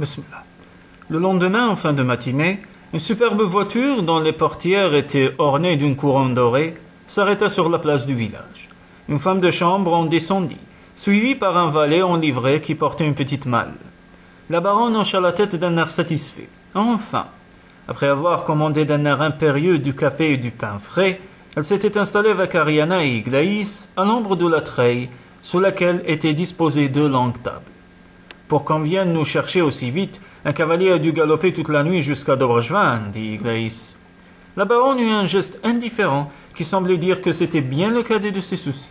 Bismillah. Le lendemain, en fin de matinée, une superbe voiture dont les portières étaient ornées d'une couronne dorée s'arrêta sur la place du village. Une femme de chambre en descendit, suivie par un valet en livrée qui portait une petite malle. La baronne hocha la tête d'un air satisfait. Enfin, après avoir commandé d'un air impérieux du café et du pain frais, elle s'était installée avec Ariana et Iglaïs à l'ombre de la treille sous laquelle étaient disposées deux longues tables. Pour qu'on vienne nous chercher aussi vite, un cavalier a dû galoper toute la nuit jusqu'à Dobrjvan, dit Iglaïs. La baronne eut un geste indifférent qui semblait dire que c'était bien le cadet de ses soucis.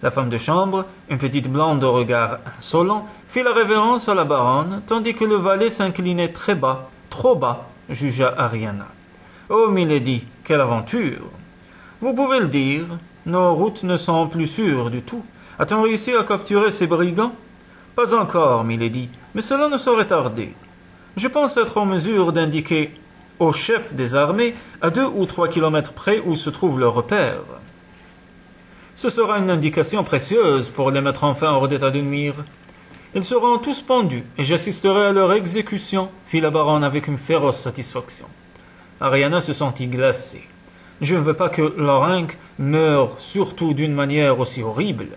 La femme de chambre, une petite blonde au regard insolent, fit la révérence à la baronne, tandis que le valet s'inclinait très bas, trop bas, jugea Ariana. « Oh, milady, quelle aventure ! Vous pouvez le dire, nos routes ne sont plus sûres du tout. A-t-on réussi à capturer ces brigands ? Pas encore, milady, mais cela ne saurait tarder. Je pense être en mesure d'indiquer au chef des armées à 2 ou 3 kilomètres près où se trouve leur repère. Ce sera une indication précieuse pour les mettre enfin hors d'état de nuire. Ils seront tous pendus, et j'assisterai à leur exécution, fit la baronne avec une féroce satisfaction. Ariana se sentit glacée. Je ne veux pas que Lorenc meure, surtout d'une manière aussi horrible.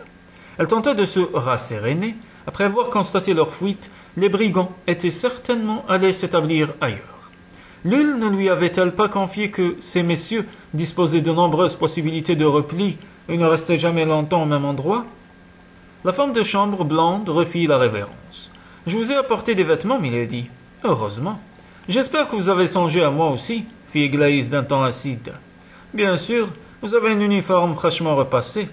Elle tenta de se rasséréner. Après avoir constaté leur fuite, les brigands étaient certainement allés s'établir ailleurs. L'une ne lui avait-elle pas confié que ces messieurs disposaient de nombreuses possibilités de repli et ne restaient jamais longtemps au même endroit? La femme de chambre blonde refit la révérence. « Je vous ai apporté des vêtements, milady. »« Heureusement. J'espère que vous avez songé à moi aussi, » fit Iglaïs d'un ton acide. « Bien sûr, vous avez un uniforme fraîchement repassé. »«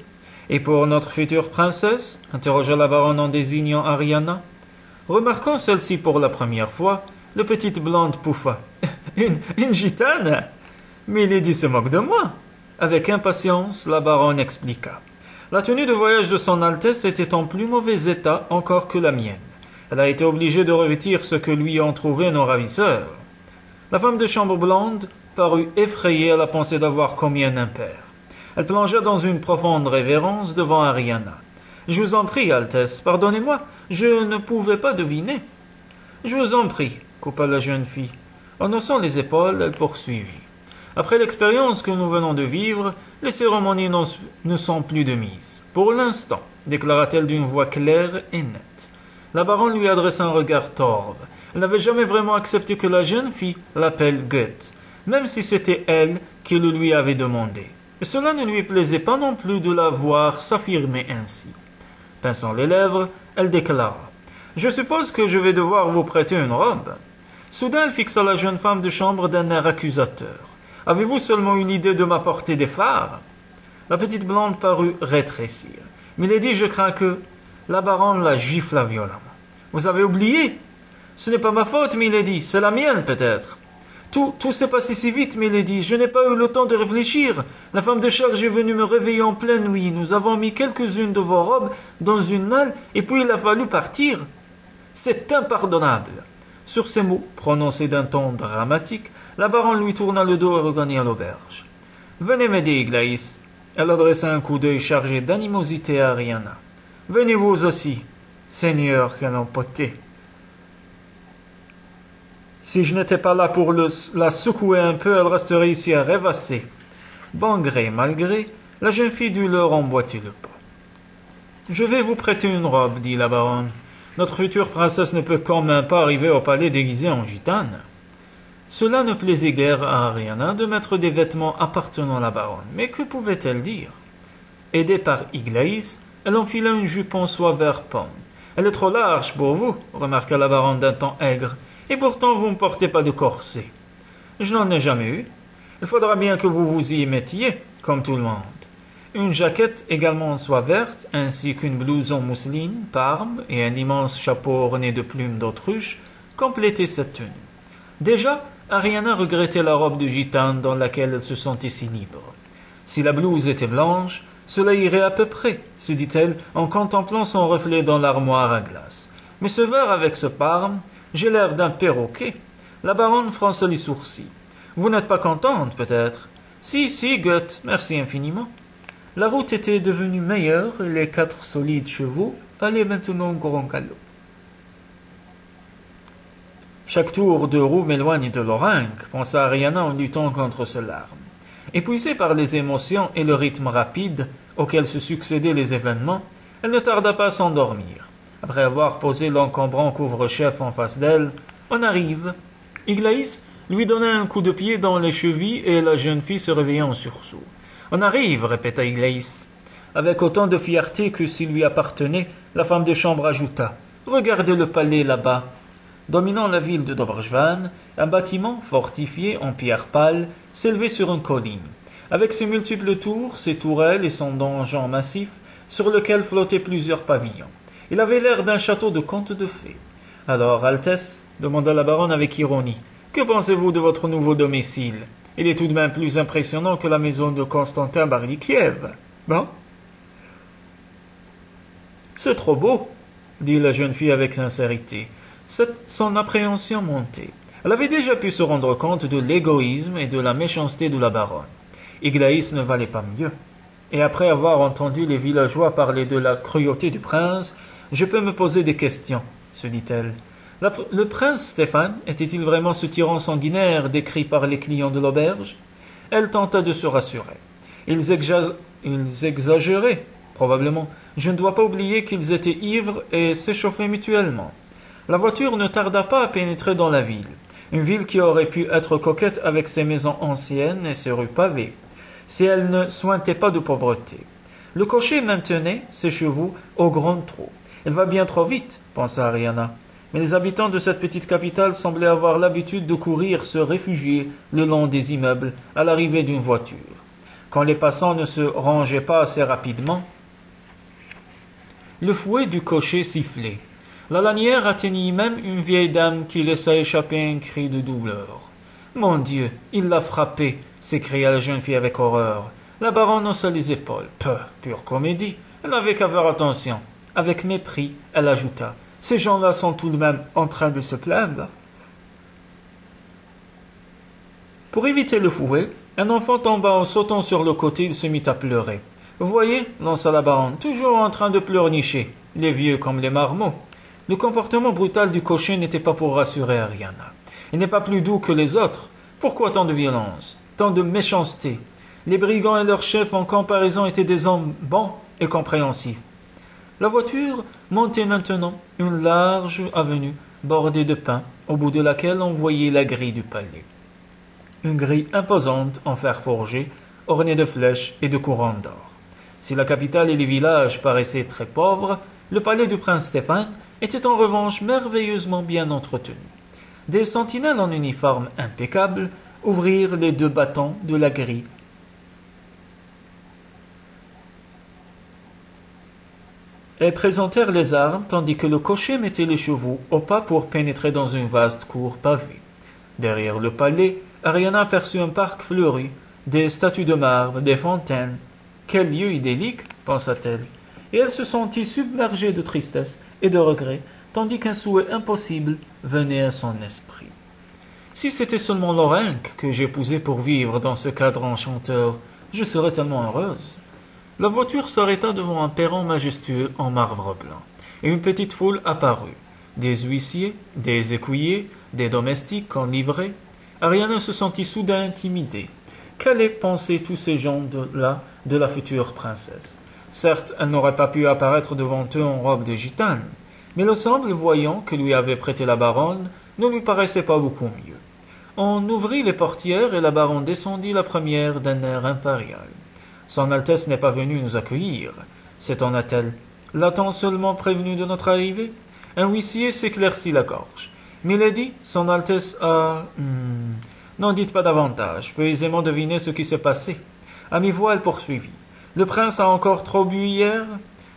Et pour notre future princesse » interrogea la baronne en désignant Ariana. Remarquant celle-ci pour la première fois, le petite blonde pouffa. « Une gitane » Milady se moque de moi. Avec impatience, la baronne expliqua. La tenue de voyage de son Altesse était en plus mauvais état encore que la mienne. Elle a été obligée de revêtir ce que lui ont trouvé nos ravisseurs. La femme de chambre blonde parut effrayée à la pensée d'avoir commis un impair. Elle plongea dans une profonde révérence devant Ariana. « Je vous en prie, Altesse, pardonnez-moi, je ne pouvais pas deviner. »« Je vous en prie, » coupa la jeune fille. En haussant les épaules, elle poursuivit. Après l'expérience que nous venons de vivre, les cérémonies ne sont plus de mise. Pour l'instant, déclara-t-elle d'une voix claire et nette. La baronne lui adressa un regard torve. Elle n'avait jamais vraiment accepté que la jeune fille l'appelle Goethe, même si c'était elle qui le lui avait demandé. Et cela ne lui plaisait pas non plus de la voir s'affirmer ainsi. Pinçant les lèvres, elle déclara « Je suppose que je vais devoir vous prêter une robe. » Soudain, elle fixa la jeune femme de chambre d'un air accusateur. « Avez-vous seulement une idée de m'apporter des phares ?» La petite blonde parut rétrécir. « Milady, je crains que... » La baronne la gifla violemment. « Vous avez oublié ? Ce n'est pas ma faute, milady, c'est la mienne peut-être. » Tout s'est passé si vite, milady, je n'ai pas eu le temps de réfléchir. La femme de charge est venue me réveiller en pleine nuit. Nous avons mis quelques-unes de vos robes dans une malle, et puis il a fallu partir. C'est impardonnable. » Sur ces mots, prononcés d'un ton dramatique, la baronne lui tourna le dos et regagna l'auberge. « Venez m'aider, Iglaïs. » Elle adressa un coup d'œil chargé d'animosité à Ariana. « Venez vous aussi, Seigneur Calampoté. Si je n'étais pas là pour la secouer un peu, elle resterait ici à rêvasser. » Bon gré, mal gré, la jeune fille dut leur emboîter le pas. « Je vais vous prêter une robe, dit la baronne. Notre future princesse ne peut quand même pas arriver au palais déguisée en gitane. » Cela ne plaisait guère à Ariana de mettre des vêtements appartenant à la baronne, mais que pouvait-elle dire? Aidée par Iglaïs, elle enfila une jupe en soie vert pomme. « Elle est trop large pour vous, » remarqua la baronne d'un ton aigre, « et pourtant vous ne portez pas de corset. »« Je n'en ai jamais eu. Il faudra bien que vous vous y mettiez, comme tout le monde. » Une jaquette également en soie verte, ainsi qu'une blouse en mousseline, parme et un immense chapeau orné de plumes d'autruche complétaient cette tenue. Déjà, Ariana regrettait la robe de gitane dans laquelle elle se sentait si libre. Si la blouse était blanche, cela irait à peu près, se dit-elle en contemplant son reflet dans l'armoire à glace. Mais ce vert avec ce parme, j'ai l'air d'un perroquet. La baronne fronça les sourcils. Vous n'êtes pas contente, peut-être? Si, Goethe, merci infiniment. La route était devenue meilleure et les 4 solides chevaux allaient maintenant au grand galop. Chaque tour de roue m'éloigne de Lorinc, pensa Ariana en luttant contre ce larme. Épuisée par les émotions et le rythme rapide auquel se succédaient les événements, elle ne tarda pas à s'endormir. Après avoir posé l'encombrant couvre-chef en face d'elle, on arrive. Iglaïs lui donna un coup de pied dans les chevilles et la jeune fille se réveilla en sursaut. On arrive, répéta Iglaïs. Avec autant de fierté que s'il lui appartenait, la femme de chambre ajouta « Regardez le palais là-bas ». Dominant la ville de Dobrjvan, un bâtiment fortifié en pierre pâle s'élevait sur une colline, avec ses multiples tours, ses tourelles et son donjon massif sur lequel flottaient plusieurs pavillons. Il avait l'air d'un château de conte de fées. « Alors, Altesse, demanda la baronne avec ironie, que pensez-vous de votre nouveau domicile? Il est tout de même plus impressionnant que la maison de Constantin Bardikiev. Bon? C'est trop beau, dit la jeune fille avec sincérité. Son appréhension montait. Elle avait déjà pu se rendre compte de l'égoïsme et de la méchanceté de la baronne. Iglaïs ne valait pas mieux. Et après avoir entendu les villageois parler de la cruauté du prince, je peux me poser des questions, se dit-elle. Le prince Stéphane était-il vraiment ce tyran sanguinaire décrit par les clients de l'auberge? Elle tenta de se rassurer. Ils exagéraient, probablement. Je ne dois pas oublier qu'ils étaient ivres et s'échauffaient mutuellement. La voiture ne tarda pas à pénétrer dans la ville. Une ville qui aurait pu être coquette avec ses maisons anciennes et ses rues pavées, si elle ne sointait pas de pauvreté. Le cocher maintenait ses chevaux au grand trot. « Elle va bien trop vite, pensa Ariana. Mais les habitants de cette petite capitale semblaient avoir l'habitude de courir se réfugier le long des immeubles à l'arrivée d'une voiture. Quand les passants ne se rangeaient pas assez rapidement, le fouet du cocher sifflait. La lanière atteignit même une vieille dame qui laissa échapper un cri de douleur. « Mon Dieu, il l'a frappée !» s'écria la jeune fille avec horreur. La baronne haussa les épaules. « Peu, pure comédie. Elle n'avait qu'à faire attention. » Avec mépris, elle ajouta. « Ces gens-là sont tout de même en train de se plaindre. » Pour éviter le fouet, un enfant tomba en sautant sur le côté. Il se mit à pleurer. « Vous voyez, lança la baronne, toujours en train de pleurnicher. Les vieux comme les marmots. » Le comportement brutal du cocher n'était pas pour rassurer Ariana. Il n'est pas plus doux que les autres. Pourquoi tant de violence, tant de méchanceté? Les brigands et leurs chefs en comparaison étaient des hommes bons et compréhensifs. La voiture montait maintenant une large avenue bordée de pins, au bout de laquelle on voyait la grille du palais. Une grille imposante en fer forgé, ornée de flèches et de couronnes d'or. Si la capitale et les villages paraissaient très pauvres, le palais du prince Stéphane était en revanche merveilleusement bien entretenu. Des sentinelles en uniforme impeccable ouvrirent les deux battants de la grille et présentèrent les armes, tandis que le cocher mettait les chevaux au pas pour pénétrer dans une vaste cour pavée. Derrière le palais, Ariana aperçut un parc fleuri, des statues de marbre, des fontaines. Quel lieu idyllique, pensa-t-elle, et elle se sentit submergée de tristesse et de regret, tandis qu'un souhait impossible venait à son esprit. Si c'était seulement Lorinc que j'épousais pour vivre dans ce cadre enchanteur, je serais tellement heureuse. La voiture s'arrêta devant un perron majestueux en marbre blanc, et une petite foule apparut. Des huissiers, des écuyers, des domestiques en livrée. Ariana se sentit soudain intimidée. Qu'allaient penser tous ces gens-là de la future princesse? Certes, elle n'aurait pas pu apparaître devant eux en robe de gitane, mais le simple voyant que lui avait prêté la baronne ne lui paraissait pas beaucoup mieux. On ouvrit les portières et la baronne descendit la première d'un air impérial. « Son Altesse n'est pas venue nous accueillir, » s'étonna-t-elle. « L'a-t-on seulement prévenu de notre arrivée ?» Un huissier s'éclaircit la gorge. « Milady, son Altesse a... N'en dites pas davantage, je peux aisément deviner ce qui s'est passé. » À mi-voix, elle poursuivit. « Le prince a encore trop bu hier ?»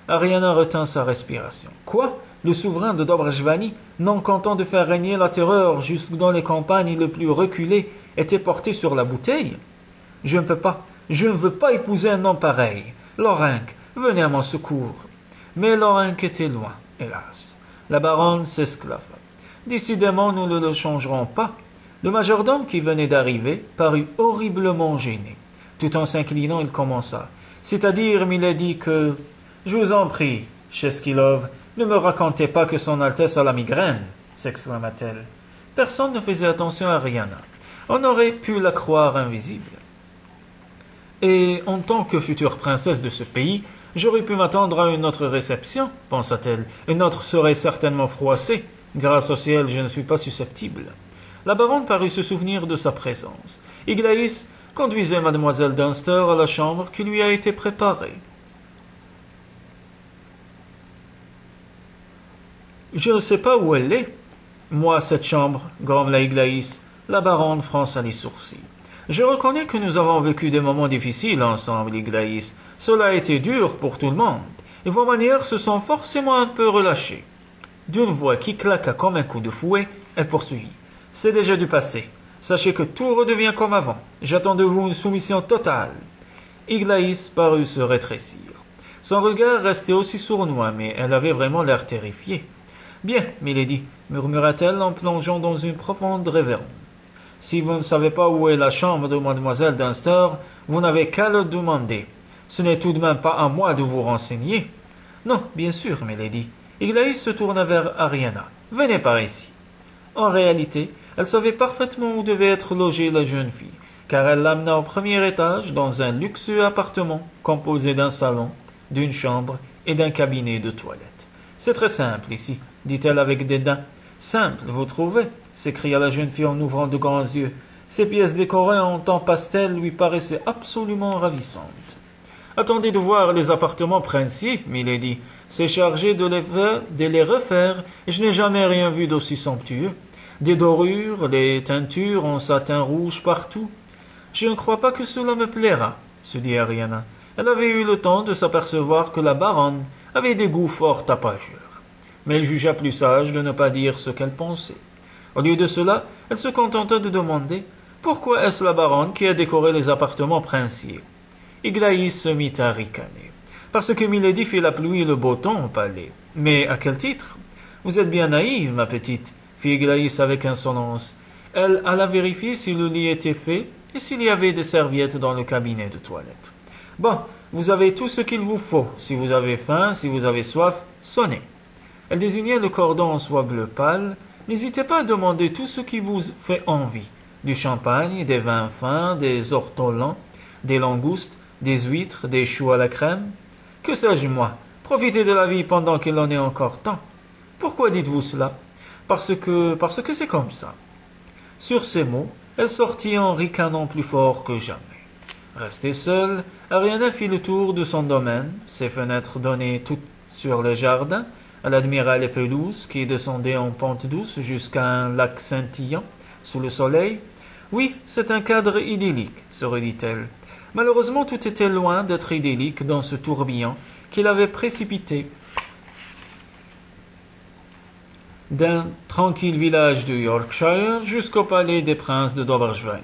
Ariana retint sa respiration. « Quoi? Le souverain de Dobrjvani, non content de faire régner la terreur jusque dans les campagnes les plus reculées, était porté sur la bouteille? Je ne veux pas épouser un homme pareil. Lorinc, venez à mon secours. » Mais Lorinc était loin, hélas. La baronne s'esclaffa. « Décidément, nous ne le changerons pas. » Le majordome qui venait d'arriver parut horriblement gêné. Tout en s'inclinant, il commença. « C'est-à-dire, milady, que... »« Je vous en prie, Cheskilov, ne me racontez pas que son Altesse a la migraine, » s'exclama-t-elle. « Personne ne faisait attention à Ariana. On aurait pu la croire invisible. Et en tant que future princesse de ce pays, j'aurais pu m'attendre à une autre réception, pensa-t-elle. Une autre serait certainement froissée. Grâce au ciel, je ne suis pas susceptible. La baronne parut se souvenir de sa présence. Iglaïs conduisait mademoiselle Dunster à la chambre qui lui a été préparée. Je ne sais pas où elle est. Moi, cette chambre, grommela Iglaïs. La baronne fronça les sourcils. Je reconnais que nous avons vécu des moments difficiles ensemble, Iglaïs. Cela a été dur pour tout le monde, et vos manières se sont forcément un peu relâchées. D'une voix qui claqua comme un coup de fouet, elle poursuivit. C'est déjà du passé. Sachez que tout redevient comme avant. J'attends de vous une soumission totale. Iglaïs parut se rétrécir. Son regard restait aussi sournois, mais elle avait vraiment l'air terrifiée. Bien, milady, murmura-t-elle en plongeant dans une profonde révérence. Si vous ne savez pas où est la chambre de mademoiselle Dunster, vous n'avez qu'à le demander. Ce n'est tout de même pas à moi de vous renseigner. Non, bien sûr, milady. Iglaïs se tourna vers Ariana. Venez par ici. En réalité, elle savait parfaitement où devait être logée la jeune fille, car elle l'amena au premier étage dans un luxueux appartement composé d'un salon, d'une chambre et d'un cabinet de toilette. C'est très simple ici, dit-elle avec dédain. Simple, vous trouvez? S'écria la jeune fille en ouvrant de grands yeux. Ces pièces décorées en ton pastel lui paraissaient absolument ravissantes. Attendez de voir les appartements princiers, milady. C'est chargé de les refaire, et je n'ai jamais rien vu d'aussi somptueux. Des dorures, des teintures en satin rouge partout. Je ne crois pas que cela me plaira, se dit Ariana. Elle avait eu le temps de s'apercevoir que la baronne avait des goûts fort tapageurs. Mais elle jugea plus sage de ne pas dire ce qu'elle pensait. Au lieu de cela, elle se contenta de demander « Pourquoi est-ce la baronne qui a décoré les appartements princiers ?» Iglaïs se mit à ricaner. « Parce que Milady fit la pluie et le beau temps au palais. Mais à quel titre ?»« Vous êtes bien naïve, ma petite, » fit Iglaïs avec insolence. Elle alla vérifier si le lit était fait et s'il y avait des serviettes dans le cabinet de toilette. « Bon, vous avez tout ce qu'il vous faut. Si vous avez faim, si vous avez soif, sonnez. » Elle désignait le cordon en soie bleu pâle. N'hésitez pas à demander tout ce qui vous fait envie. Du champagne, des vins fins, des ortolans, des langoustes, des huîtres, des choux à la crème. Que sais-je moi? Profitez de la vie pendant qu'il en est encore temps. Pourquoi dites-vous cela? Parce que c'est comme ça. Sur ces mots, elle sortit en ricanant plus fort que jamais. Restée seule, Ariana fit le tour de son domaine. Ses fenêtres donnaient toutes sur le jardin. Elle admira les pelouses qui descendaient en pente douce jusqu'à un lac scintillant sous le soleil. Oui, c'est un cadre idyllique, se redit-elle. Malheureusement, tout était loin d'être idyllique dans ce tourbillon qui l'avait précipité d'un tranquille village de Yorkshire jusqu'au palais des princes de Dobrajvani.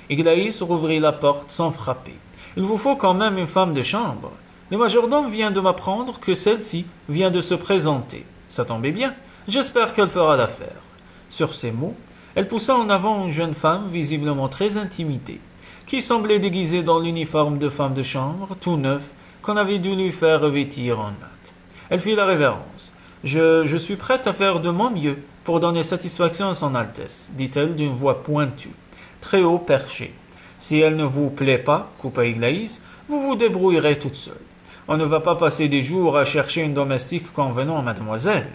Iglaïs rouvrit la porte sans frapper. « Il vous faut quand même une femme de chambre. Le majordome vient de m'apprendre que celle-ci vient de se présenter. Ça tombait bien. J'espère qu'elle fera l'affaire. » Sur ces mots, elle poussa en avant une jeune femme visiblement très intimidée, qui semblait déguisée dans l'uniforme de femme de chambre, tout neuf, qu'on avait dû lui faire revêtir en hâte. Elle fit la révérence. « Je suis prête à faire de mon mieux pour donner satisfaction à son Altesse, dit-elle d'une voix pointue, très haut perchée. Si elle ne vous plaît pas, coupa Iglaïs, vous vous débrouillerez toute seule. On ne va pas passer des jours à chercher une domestique convenant à mademoiselle. »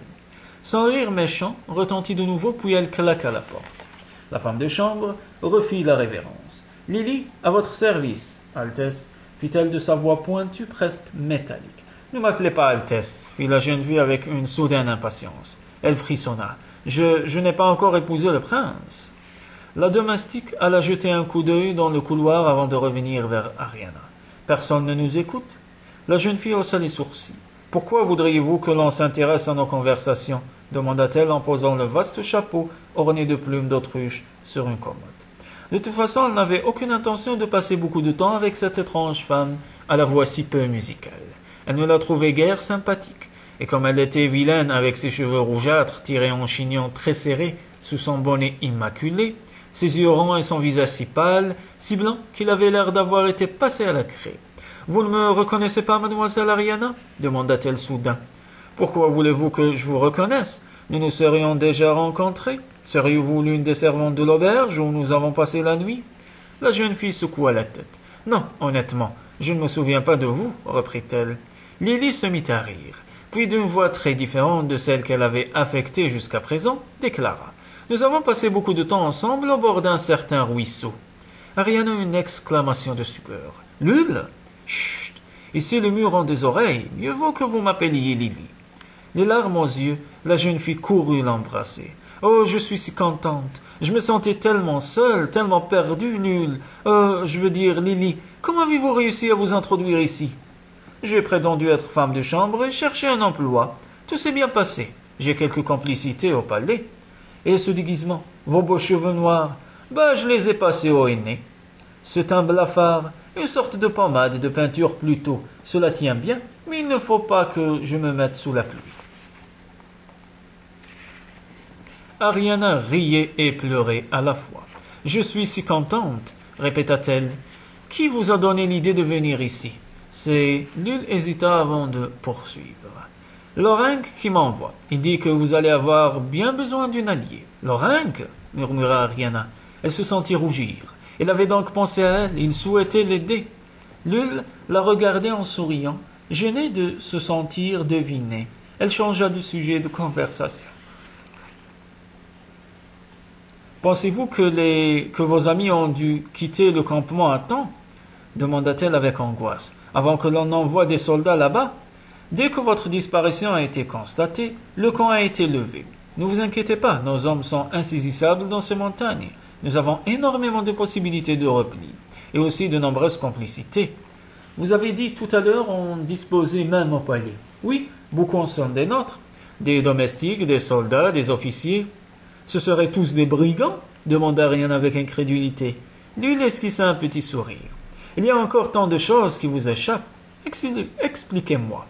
Son rire méchant retentit de nouveau, puis elle claqua la porte. La femme de chambre refit la révérence. « Lily, à votre service, Altesse, » fit-elle de sa voix pointue presque métallique. « Ne m'appelez pas Altesse, » fit la jeune fille avec une soudaine impatience. Elle frissonna. « Je n'ai pas encore épousé le prince. » La domestique alla jeter un coup d'œil dans le couloir avant de revenir vers Ariana. « Personne ne nous écoute ?» La jeune fille haussa les sourcils. « Pourquoi voudriez-vous que l'on s'intéresse à nos conversations ?» demanda-t-elle en posant le vaste chapeau orné de plumes d'autruche sur une commode. De toute façon, elle n'avait aucune intention de passer beaucoup de temps avec cette étrange femme à la voix si peu musicale. Elle ne la trouvait guère sympathique, et comme elle était vilaine avec ses cheveux rougeâtres tirés en chignon très serré sous son bonnet immaculé, ses yeux ronds et son visage si pâle, si blanc qu'il avait l'air d'avoir été passé à la craie. « Vous ne me reconnaissez pas, mademoiselle Ariana ?» demanda-t-elle soudain. « Pourquoi voulez-vous que je vous reconnaisse? nous nous serions déjà rencontrés. Seriez-vous l'une des servantes de l'auberge où nous avons passé la nuit? La jeune fille secoua la tête. Non, honnêtement, je ne me souviens pas de vous, reprit-elle. Lily se mit à rire, puis d'une voix très différente de celle qu'elle avait affectée jusqu'à présent, déclara. Nous avons passé beaucoup de temps ensemble au bord d'un certain ruisseau. Ariana eut une exclamation de stupeur. Lul? Chut! Ici le mur rend des oreilles, mieux vaut que vous m'appeliez Lily. Les larmes aux yeux, la jeune fille courut l'embrasser. Oh, je suis si contente. Je me sentais tellement seule, tellement perdue, nulle. Je veux dire, Lily, comment avez-vous réussi à vous introduire ici? J'ai prétendu être femme de chambre et chercher un emploi. Tout s'est bien passé. J'ai quelques complicités au palais. Et ce déguisement, vos beaux cheveux noirs, je les ai passés au henné. Ce teint blafard, une sorte de pommade de peinture plutôt. Cela tient bien, mais il ne faut pas que je me mette sous la pluie. Ariana riait et pleurait à la fois. « Je suis si contente, répéta-t-elle. Qui vous a donné l'idée de venir ici? C'est... Lul hésita avant de poursuivre. Lorenk qui m'envoie. Il dit que vous allez avoir bien besoin d'une alliée. Lorenk? Murmura Ariana. Elle se sentit rougir. Il avait donc pensé à elle, il souhaitait l'aider. Lul la regardait en souriant, gênée de se sentir devinée. Elle changea de sujet de conversation. Pensez-vous que vos amis ont dû quitter le campement à temps? Demanda-t-elle avec angoisse. Avant que l'on envoie des soldats là-bas? Dès que votre disparition a été constatée, le camp a été levé. Ne vous inquiétez pas, nos hommes sont insaisissables dans ces montagnes. Nous avons énormément de possibilités de repli, et aussi de nombreuses complicités. Vous avez dit tout à l'heure on disposait même au palais. Oui, beaucoup en sont des nôtres. Des domestiques, des soldats, des officiers. Ce seraient tous des brigands? Demanda Ariana avec incrédulité. Lui esquissa un petit sourire. Il y a encore tant de choses qui vous échappent. Expliquez-moi.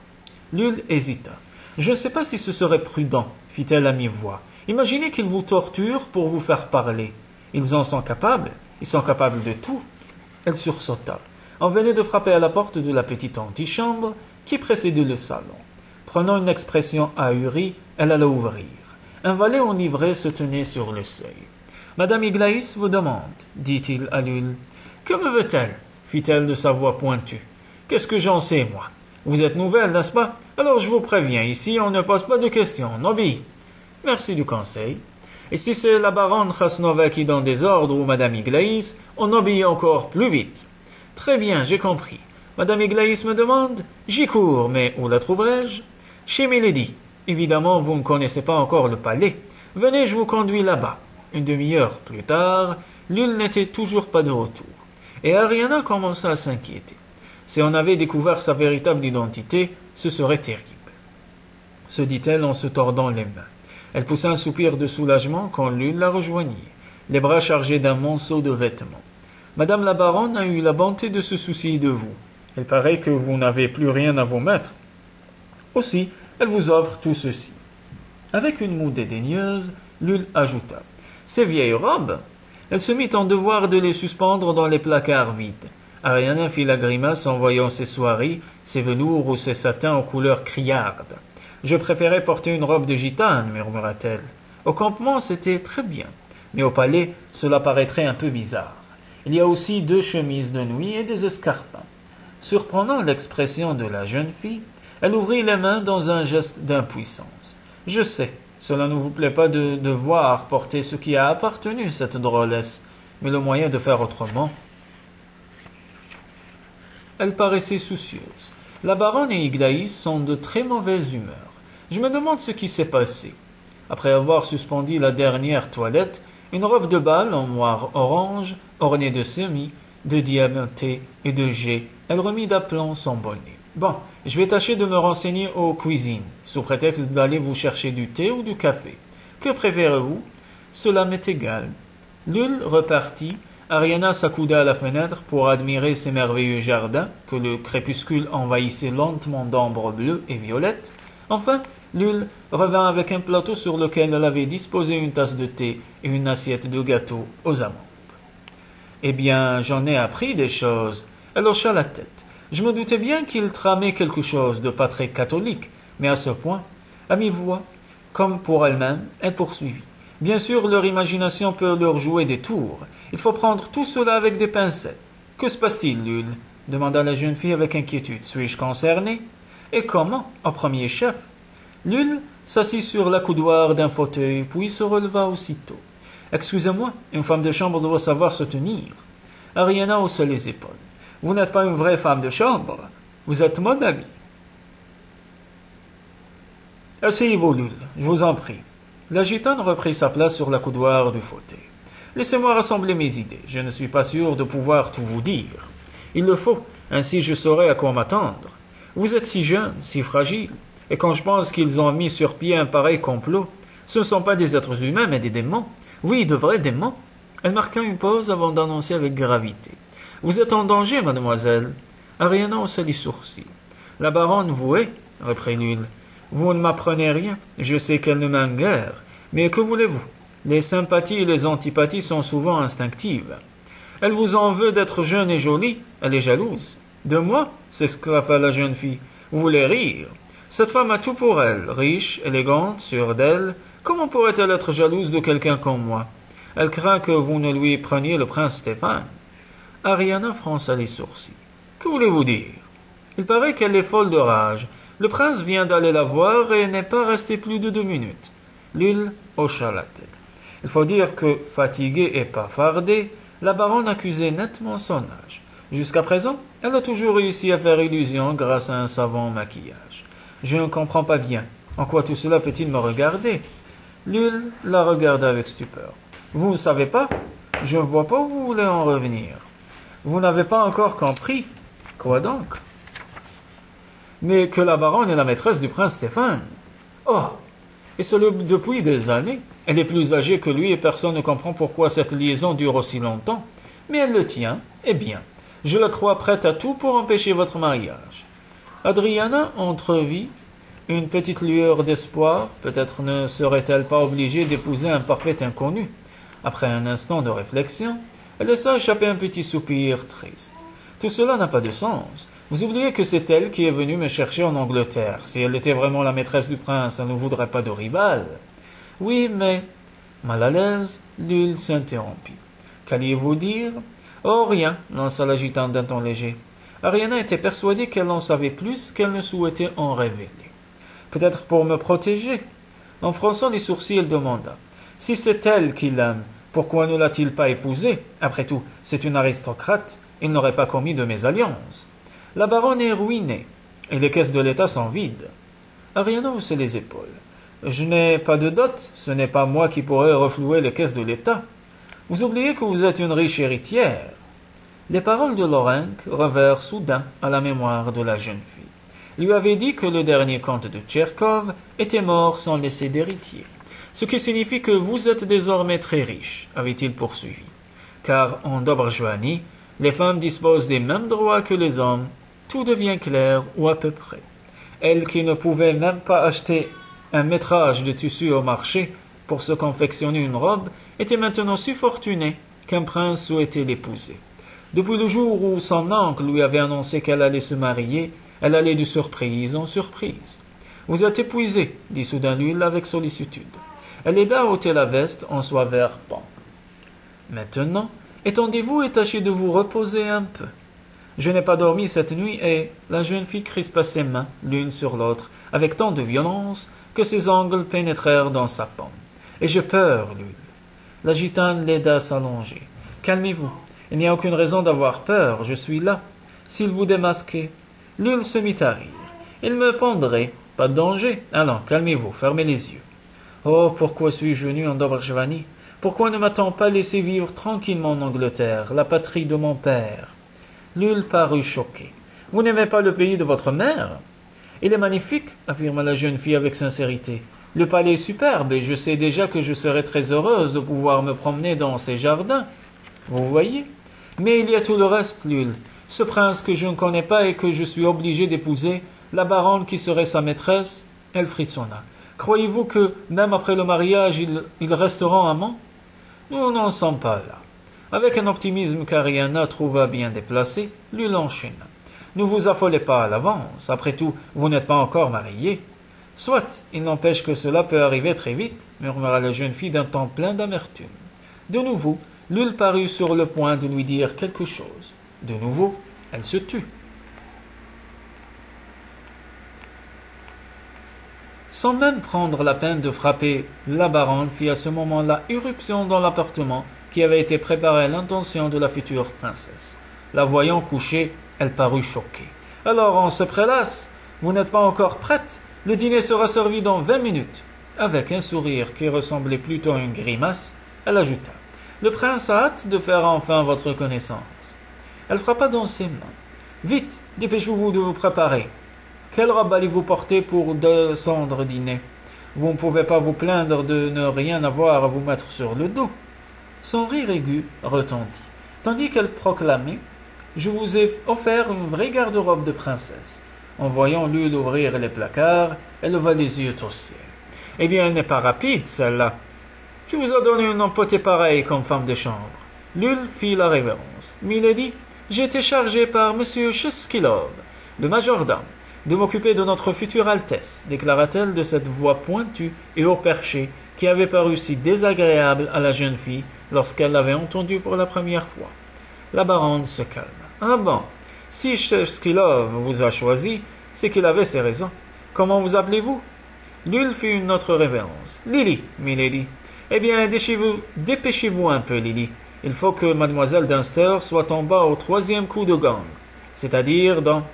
Lul hésita. Je ne sais pas si ce serait prudent, fit-elle à mi-voix. Imaginez qu'ils vous torturent pour vous faire parler. Ils en sont capables. Ils sont capables de tout. Elle sursauta. On venait de frapper à la porte de la petite antichambre qui précédait le salon. Prenant une expression ahurie, elle alla ouvrir. Un valet en livrée se tenait sur le seuil. « Madame Iglaïs vous demande, dit-il à Lul. « Que me veut-elle » fit-elle de sa voix pointue. « Qu'est-ce que j'en sais, moi? Vous êtes nouvelle, n'est-ce pas? Alors je vous préviens, ici on ne pose pas de questions, on obéit. »« Merci du conseil. Et si c'est la baronne Krasnova qui donne des ordres ou Madame Iglaïs, on obéit encore plus vite. »« Très bien, j'ai compris. Madame Iglaïs me demande? J'y cours, mais où la trouverai-je? »« Chez Milady. Évidemment, vous ne connaissez pas encore le palais. Venez, je vous conduis là-bas. » Une demi-heure plus tard, Lul n'était toujours pas de retour. Et Ariana commença à s'inquiéter. Si on avait découvert sa véritable identité, ce serait terrible. Se dit-elle en se tordant les mains. Elle poussa un soupir de soulagement quand Lul la rejoignit, les bras chargés d'un monceau de vêtements. Madame la baronne a eu la bonté de se soucier de vous. Il paraît que vous n'avez plus rien à vous mettre. Aussi, elle vous offre tout ceci. Avec une moue dédaigneuse, Lul ajouta. Ces vieilles robes? Elle se mit en devoir de les suspendre dans les placards vides. Ariana fit la grimace en voyant ses soieries, ses velours ou ses satins aux couleurs criardes. Je préférais porter une robe de gitane, murmura-t-elle. Au campement, c'était très bien, mais au palais, cela paraîtrait un peu bizarre. Il y a aussi 2 chemises de nuit et des escarpins. Surprenant l'expression de la jeune fille, elle ouvrit les mains dans un geste d'impuissance. Je sais, cela ne vous plaît pas de devoir porter ce qui a appartenu, cette drôlesse, mais le moyen de faire autrement. Elle paraissait soucieuse. La baronne et Iglaïs sont de très mauvaise humeur. Je me demande ce qui s'est passé. Après avoir suspendu la dernière toilette, une robe de bal en moire orange, ornée de semis, de diamantés et de jais, elle remit d'aplomb son bonnet. Bon, je vais tâcher de me renseigner aux cuisines, sous prétexte d'aller vous chercher du thé ou du café. Que préférez-vous? Cela m'est égal. Lul repartit. Ariana s'accouda à la fenêtre pour admirer ces merveilleux jardins que le crépuscule envahissait lentement d'ombres bleues et violettes. Enfin, Lul revint avec un plateau sur lequel elle avait disposé une tasse de thé et une assiette de gâteau aux amandes. « Eh bien, j'en ai appris des choses. » Elle hocha la tête. Je me doutais bien qu'il tramait quelque chose de pas très catholique, mais à ce point, à mi-voix, Comme pour elle-même, elle poursuivit. Bien sûr, leur imagination peut leur jouer des tours. Il faut prendre tout cela avec des pincettes. Que se passe-t-il, Lul demanda la jeune fille avec inquiétude. Suis-je concernée? Et comment, au premier chef? Lul s'assit sur l'accoudoir d'un fauteuil, puis se releva aussitôt. Excusez-moi, une femme de chambre doit savoir se tenir. Ariana haussa les épaules. Vous n'êtes pas une vraie femme de chambre. Vous êtes mon amie. Asseyez-vous, Lul, je vous en prie. La gitane reprit sa place sur l'accoudoir du fauteuil. Laissez-moi rassembler mes idées. Je ne suis pas sûr de pouvoir tout vous dire. Il le faut, ainsi je saurai à quoi m'attendre. Vous êtes si jeune, si fragile, et quand je pense qu'ils ont mis sur pied un pareil complot, ce ne sont pas des êtres humains, mais des démons. Oui, de vrais démons. Elle marqua une pause avant d'annoncer avec gravité. Vous êtes en danger, mademoiselle. Ariana haussa les sourcils. La baronne vous hait, reprit Lul. Vous ne m'apprenez rien. Je sais qu'elle ne m'aime guère. Mais que voulez-vous? Les sympathies et les antipathies sont souvent instinctives. Elle vous en veut d'être jeune et jolie. Elle est jalouse. De moi? S'exclama la jeune fille. Vous voulez rire? Cette femme a tout pour elle. Riche, élégante, sûre d'elle. Comment pourrait-elle être jalouse de quelqu'un comme moi? Elle craint que vous ne lui preniez le prince Stéphane. Ariana fronça les sourcils. Que voulez-vous dire? Il paraît qu'elle est folle de rage. Le prince vient d'aller la voir et n'est pas resté plus de 2 minutes. Lul hocha la tête. Il faut dire que, fatiguée et pas fardée, la baronne accusait nettement son âge. Jusqu'à présent, elle a toujours réussi à faire illusion grâce à un savant maquillage. Je ne comprends pas bien. En quoi tout cela peut-il me regarder? Lul la regarda avec stupeur. Vous ne savez pas? Je ne vois pas où vous voulez en revenir. Vous n'avez pas encore compris? Quoi donc? Mais que la baronne est la maîtresse du prince Stéphane. Oh! Et ce depuis des années. Elle est plus âgée que lui et personne ne comprend pourquoi cette liaison dure aussi longtemps. Mais elle le tient, et bien. Je la crois prête à tout pour empêcher votre mariage. Adriana entrevit une petite lueur d'espoir. Peut-être ne serait-elle pas obligée d'épouser un parfait inconnu. Après un instant de réflexion, elle laissa échapper un petit soupir triste. Tout cela n'a pas de sens. Vous oubliez que c'est elle qui est venue me chercher en Angleterre. Si elle était vraiment la maîtresse du prince, elle ne voudrait pas de rival. Oui, mais... Mal à l'aise, Lul s'interrompit. Qu'alliez-vous dire? Oh, rien, lança la gitane d'un ton léger. Ariana était persuadée qu'elle en savait plus qu'elle ne souhaitait en révéler. Peut-être pour me protéger. En fronçant les sourcils, elle demanda. Si c'est elle qui l'aime, pourquoi ne l'a-t-il pas épousée? Après tout, c'est une aristocrate. Il n'aurait pas commis de mésalliance. La baronne est ruinée, et les caisses de l'État sont vides. Ariana haussait les épaules. Je n'ai pas de dot, ce n'est pas moi qui pourrais reflouer les caisses de l'État. Vous oubliez que vous êtes une riche héritière. Les paroles de Lorenc revinrent soudain à la mémoire de la jeune fille. Il lui avait dit que le dernier comte de Tcherkov était mort sans laisser d'héritier. Ce qui signifie que vous êtes désormais très riche, avait-il poursuivi. Car en Dobrjvany, les femmes disposent des mêmes droits que les hommes. Tout devient clair, ou à peu près. Elle qui ne pouvait même pas acheter un métrage de tissu au marché pour se confectionner une robe, était maintenant si fortunée qu'un prince souhaitait l'épouser. Depuis le jour où son oncle lui avait annoncé qu'elle allait se marier, elle allait de surprise en surprise. « Vous êtes épuisé, dit soudain Lul avec sollicitude. Elle aida à ôter la veste en soie vert pan. Maintenant, étendez-vous et tâchez de vous reposer un peu. Je n'ai pas dormi cette nuit et la jeune fille crispa ses mains l'une sur l'autre avec tant de violence que ses ongles pénétrèrent dans sa paume. Et j'ai peur, Lul. La gitane l'aida à s'allonger. Calmez-vous. Il n'y a aucune raison d'avoir peur. Je suis là. S'il vous démasquait. Lul se mit à rire. Il me pendrait. Pas de danger. Allons, calmez-vous. Fermez les yeux. Oh, pourquoi suis-je venu en Dobrjvany? Pourquoi ne m'a-t-on pas laissé vivre tranquillement en Angleterre, la patrie de mon père? Lul parut choqué. Vous n'aimez pas le pays de votre mère? Il est magnifique, affirma la jeune fille avec sincérité. Le palais est superbe et je sais déjà que je serai très heureuse de pouvoir me promener dans ses jardins. Vous voyez? Mais il y a tout le reste, Lul. Ce prince que je ne connais pas et que je suis obligé d'épouser, la baronne qui serait sa maîtresse, elle frissonna. Croyez-vous que, même après le mariage, ils resteront amants? Nous n'en sommes pas là. Avec un optimisme qu'Ariana trouva bien déplacé, Lul enchaîna. Ne vous affolez pas à l'avance. Après tout, vous n'êtes pas encore marié. Soit, il n'empêche que cela peut arriver très vite, murmura la jeune fille d'un ton plein d'amertume. De nouveau, Lul parut sur le point de lui dire quelque chose. De nouveau, elle se tut. Sans même prendre la peine de frapper, la baronne fit à ce moment-là irruption dans l'appartement qui avait été préparé à l'intention de la future princesse. La voyant couchée, elle parut choquée. « Alors on se prélasse? Vous n'êtes pas encore prête? Le dîner sera servi dans 20 minutes. » Avec un sourire qui ressemblait plutôt à une grimace, elle ajouta. « Le prince a hâte de faire enfin votre connaissance. » Elle frappa dans ses mains. « Vite, dépêchez-vous de vous préparer. Quelle robe allez-vous porter pour descendre dîner? Vous ne pouvez pas vous plaindre de ne rien avoir à vous mettre sur le dos. » Son rire aigu retentit, tandis qu'elle proclamait « Je vous ai offert une vraie garde-robe de princesse. » En voyant Lul ouvrir les placards, elle leva les yeux au ciel. « Eh bien, elle n'est pas rapide, celle-là. Qui vous a donné une empotée pareille comme femme de chambre? » Lul fit la révérence. « Milady, j'ai été chargé par M. Cheskilov, le majordome, de m'occuper de notre future Altesse, déclara-t-elle de cette voix pointue et au perché qui avait paru si désagréable à la jeune fille lorsqu'elle l'avait entendue pour la première fois. La baronne se calma. « Ah bon, si Cheskilov vous a choisi, c'est qu'il avait ses raisons. Comment vous appelez-vous » Lul fit une autre révérence. « Lily, milady. Eh bien, dépêchez-vous un peu, Lily. Il faut que mademoiselle Dunster soit en bas au 3e coup de gang, c'est-à-dire dans... »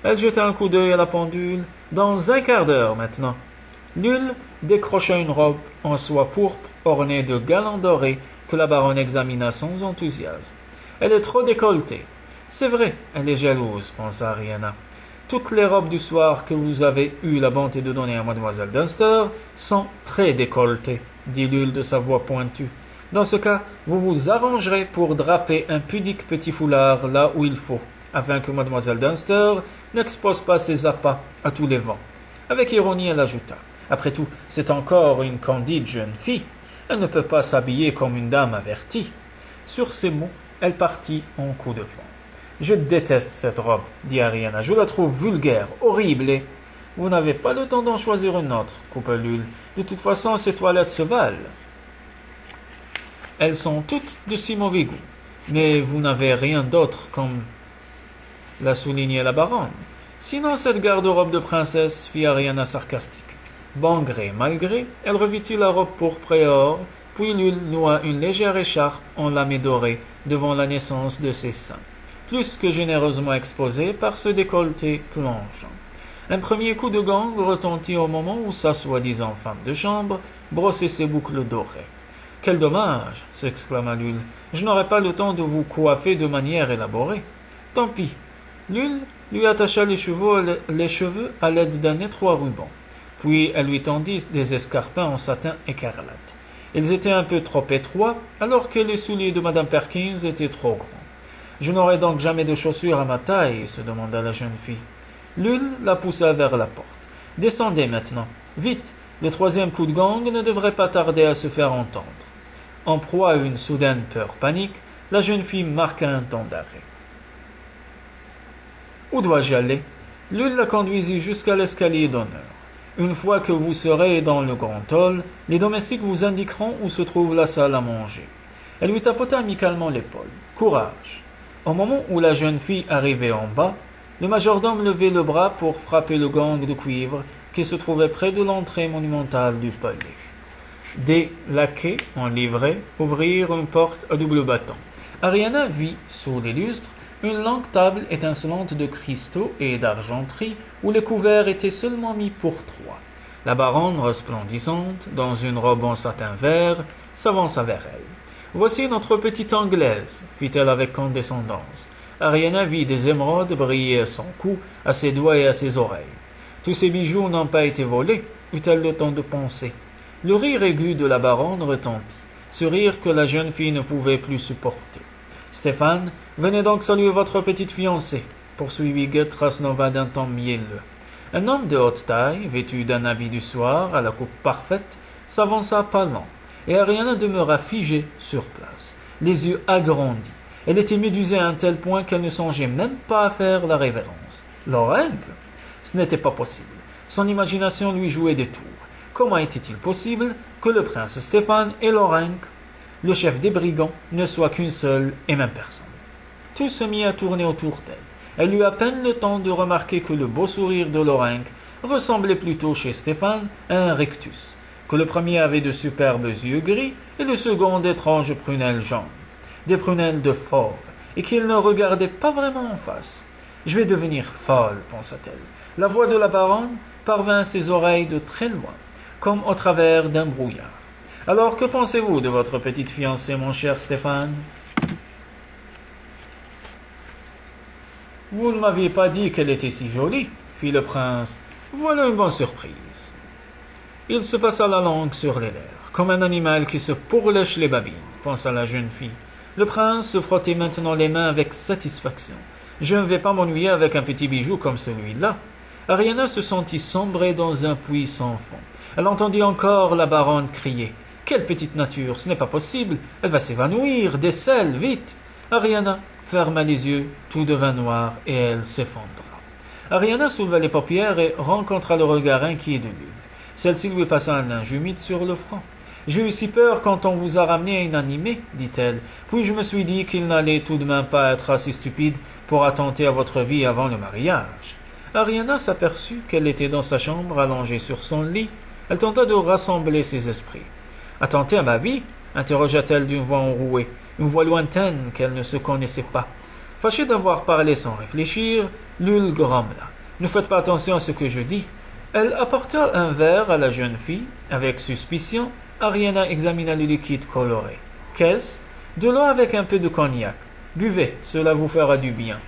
Elle jeta un coup d'œil à la pendule. « Dans un quart d'heure maintenant. » Lul décrocha une robe en soie pourpre ornée de galants dorés que la baronne examina sans enthousiasme. « Elle est trop décolletée. »« C'est vrai, elle est jalouse, » pensa Ariana. « Toutes les robes du soir que vous avez eu la bonté de donner à mademoiselle Dunster sont très décolletées, » dit Lul de sa voix pointue. « Dans ce cas, vous vous arrangerez pour draper un pudique petit foulard là où il faut, afin que mademoiselle Dunster n'expose pas ses appâts à tous les vents. » Avec ironie, elle ajouta. « Après tout, c'est encore une candide jeune fille. Elle ne peut pas s'habiller comme une dame avertie. » Sur ces mots, elle partit en coup de vent. « Je déteste cette robe, » dit Ariana. « Je la trouve vulgaire, horrible et... » « Vous n'avez pas le temps d'en choisir une autre, » coupa Lul. « De toute façon, ces toilettes se valent. Elles sont toutes de si mauvais goût. Mais vous n'avez rien d'autre, comme l'a souligné la baronne. Sinon, cette garde-robe de princesse, fit Ariana sarcastique. Bon gré, mal gré, elle revêtit la robe pourpre et or, puis Lul noua une légère écharpe en lamé doré devant la naissance de ses seins, plus que généreusement exposés par ce décolleté plongeant. Un premier coup de gang retentit au moment où sa soi-disant femme de chambre brossait ses boucles dorées. « Quel dommage !» s'exclama Lul. « Je n'aurai pas le temps de vous coiffer de manière élaborée. »« Tant pis. » Lul lui attacha les cheveux à l'aide d'un étroit ruban. Puis elle lui tendit des escarpins en satin écarlate. Ils étaient un peu trop étroits, alors que les souliers de Madame Perkins étaient trop grands. « Je n'aurai donc jamais de chaussures à ma taille ?» se demanda la jeune fille. Lul la poussa vers la porte. « Descendez maintenant. Vite, le 3e coup de gang ne devrait pas tarder à se faire entendre. » En proie à une soudaine peur panique, la jeune fille marqua un temps d'arrêt. « Où dois-je aller ?» Lul la conduisit jusqu'à l'escalier d'honneur. « Une fois que vous serez dans le grand hall, les domestiques vous indiqueront où se trouve la salle à manger. » Elle lui tapota amicalement l'épaule. « Courage !» Au moment où la jeune fille arrivait en bas, le majordome levait le bras pour frapper le gang de cuivre qui se trouvait près de l'entrée monumentale du palais. Des laquais en livrée ouvrirent une porte à double battant. Ariana vit, sous les lustres, une longue table étincelante de cristaux et d'argenterie où les couverts étaient seulement mis pour 3. La baronne, resplendissante, dans une robe en satin vert, s'avança vers elle. « Voici notre petite Anglaise, » fit-elle avec condescendance. Ariana vit des émeraudes briller à son cou, à ses doigts et à ses oreilles. Tous ces bijoux n'ont pas été volés, eut-elle le temps de penser. Le rire aigu de la baronne retentit, ce rire que la jeune fille ne pouvait plus supporter. « Stéphane, venez donc saluer votre petite fiancée, » poursuivit Getrasnova d'un ton mielleux. Un homme de haute taille, vêtu d'un habit du soir à la coupe parfaite, s'avança pas lent, et Ariana demeura figée sur place, les yeux agrandis. Elle était médusée à un tel point qu'elle ne songeait même pas à faire la révérence. L'oreille ? Ce n'était pas possible. Son imagination lui jouait des tours. Comment était-il possible que le prince Stéphane et Lorenc, le chef des brigands, ne soient qu'une seule et même personne? Tout se mit à tourner autour d'elle. Elle eut à peine le temps de remarquer que le beau sourire de Lorenc ressemblait plutôt chez Stéphane à un rictus, que le premier avait de superbes yeux gris et le second d'étranges prunelles jaunes, des prunelles de fauve, et qu'il ne regardait pas vraiment en face. « Je vais devenir folle, pensa-t-elle. La voix de la baronne parvint à ses oreilles de très loin, comme au travers d'un brouillard. « Alors, que pensez-vous de votre petite fiancée, mon cher Stéphane ?»« Vous ne m'aviez pas dit qu'elle était si jolie, » fit le prince. « Voilà une bonne surprise. » Il se passa la langue sur les lèvres, comme un animal qui se pourlèche les babines, pensa la jeune fille. Le prince se frottait maintenant les mains avec satisfaction. « Je ne vais pas m'ennuyer avec un petit bijou comme celui-là. » Ariana se sentit sombrer dans un puits sans fond. Elle entendit encore la baronne crier. « Quelle petite nature, ce n'est pas possible, elle va s'évanouir, décèle, vite !» Ariana ferma les yeux, tout devint noir et elle s'effondra. Ariana souleva les paupières et rencontra le regard inquiet de Lune. Celle-ci lui passa un linge humide sur le front. « J'ai eu si peur quand on vous a ramené inanimé, dit-elle, puis je me suis dit qu'il n'allait tout de même pas être assez stupide pour attenter à votre vie avant le mariage. » Ariana s'aperçut qu'elle était dans sa chambre, allongée sur son lit. Elle tenta de rassembler ses esprits. « Attenter à ma vie ?» interrogea-t-elle d'une voix enrouée, une voix lointaine qu'elle ne se connaissait pas. Fâchée d'avoir parlé sans réfléchir, Lul grommela. « Ne faites pas attention à ce que je dis. » Elle apporta un verre à la jeune fille. Avec suspicion, Ariana examina le liquide coloré. « Qu'est-ce ?»« De l'eau avec un peu de cognac. Buvez, cela vous fera du bien. »«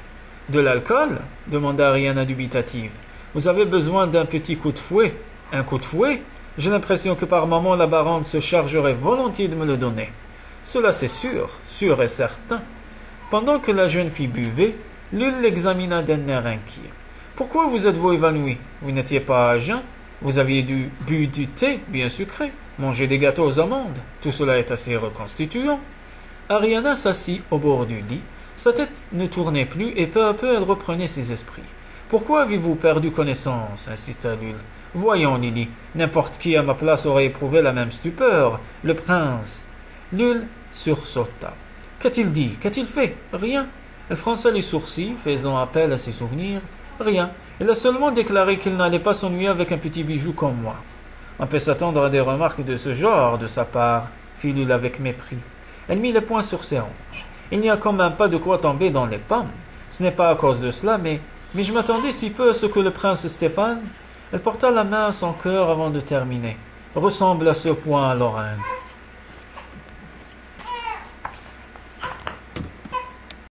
De l'alcool ?» demanda Ariana dubitative. « Vous avez besoin d'un petit coup de fouet. »« Un coup de fouet ? J'ai l'impression que par moments la baronne se chargerait volontiers de me le donner. »« Cela c'est sûr, sûr et certain. » Pendant que la jeune fille buvait, Lul l'examina d'un air inquiet. « Pourquoi vous êtes-vous évanoui? Vous n'étiez pas à jeun? Vous aviez bu du thé bien sucré, mangé des gâteaux aux amandes. Tout cela est assez reconstituant. » Ariana s'assit au bord du lit. Sa tête ne tournait plus et peu à peu elle reprenait ses esprits. « Pourquoi avez-vous perdu connaissance ?» insista Lul. « Voyons, Lily, n'importe qui à ma place aurait éprouvé la même stupeur. Le prince. » Lul sursauta. « Qu'a-t-il dit? Qu'a-t-il fait? Rien. » Elle fronça les sourcils, faisant appel à ses souvenirs. « Rien. Il a seulement déclaré qu'il n'allait pas s'ennuyer avec un petit bijou comme moi. » « On peut s'attendre à des remarques de ce genre de sa part, » fit Lul avec mépris. Elle mit les poings sur ses hanches. « Il n'y a quand même pas de quoi tomber dans les pommes. Ce n'est pas à cause de cela, mais je m'attendais si peu à ce que le prince Stéphane... » Elle porta la main à son cœur avant de terminer. « Ressemble à ce point à Lorraine. »